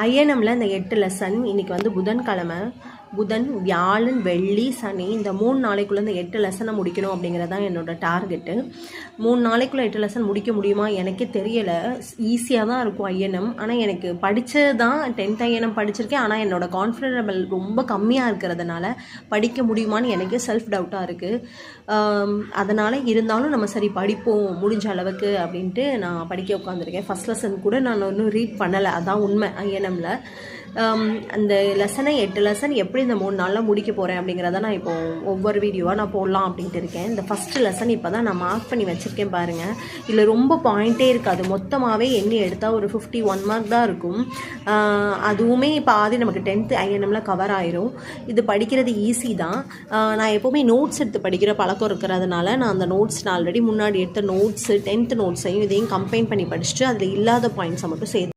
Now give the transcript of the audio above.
ஐஎன்எம்மில் இந்த 8 லெசன் இன்றைக்கி வந்து புதன்கிழமை, புதன், வியாழன், வெள்ளி, சனி இந்த 3 நாளைக்குள்ளே இந்த 8 லெசனை முடிக்கணும் அப்படிங்கிறது தான் என்னோடய டார்கெட்டு. 3 நாளைக்குள்ளே 8 லெசன் முடிக்க முடியுமா எனக்கே தெரியலை. ஈஸியாக தான் இருக்கும் ஐஎன்எம். ஆனால் எனக்கு படித்தது தான் 10th ஐஎன்எம் படிச்சிருக்கேன். ஆனால் என்னோடய கான்ஃபிடன்ட் லெவல் ரொம்ப கம்மியாக இருக்கிறதுனால படிக்க முடியுமான்னு எனக்கே செல்ஃப் டவுட்டாக இருக்குது. அதனால் இருந்தாலும் நம்ம சரி படிப்போம் முடிஞ்ச அளவுக்கு அப்படின்ட்டு நான் படிக்க உட்காந்துருக்கேன். ஃபஸ்ட் லெசன் கூட நான் இன்னும் ரீட் பண்ணலை, அதான் உண்மை. ஐஎன்எம்மில் அந்த லெசனை 8 லெசன் எப்படி இந்த 3 நாளில் முடிக்க போகிறேன் அப்படிங்கிறத நான் இப்போது ஒவ்வொரு வீடியோவாக நான் போடலாம் அப்படின்ட்டு இருக்கேன். இந்த ஃபஸ்ட்டு லெசன் இப்போ தான் நான் மார்க் பண்ணி வச்சுருக்கேன் பாருங்கள். இதில் ரொம்ப பாயிண்ட்டே இருக்காது, மொத்தமாகவே எண்ணி எடுத்தால் ஒரு 51 மார்க் தான் இருக்கும். அதுவுமே பாதி நமக்கு 10th ஐஎன்எம்மில் கவர் ஆயிரும். இது படிக்கிறது ஈஸி தான். நான் எப்போவுமே நோட்ஸ் எடுத்து படிக்கிற பழக்கம் இருக்கிறதுனால நான் அந்த நோட்ஸ் நான் ஆல்ரெடி முன்னாடி எடுத்த நோட்ஸு 10th நோட்ஸையும் இதையும் கம்பைன் பண்ணி படிச்சுட்டு அதில் இல்லாத பாயிண்ட்ஸை மட்டும் சேர்த்து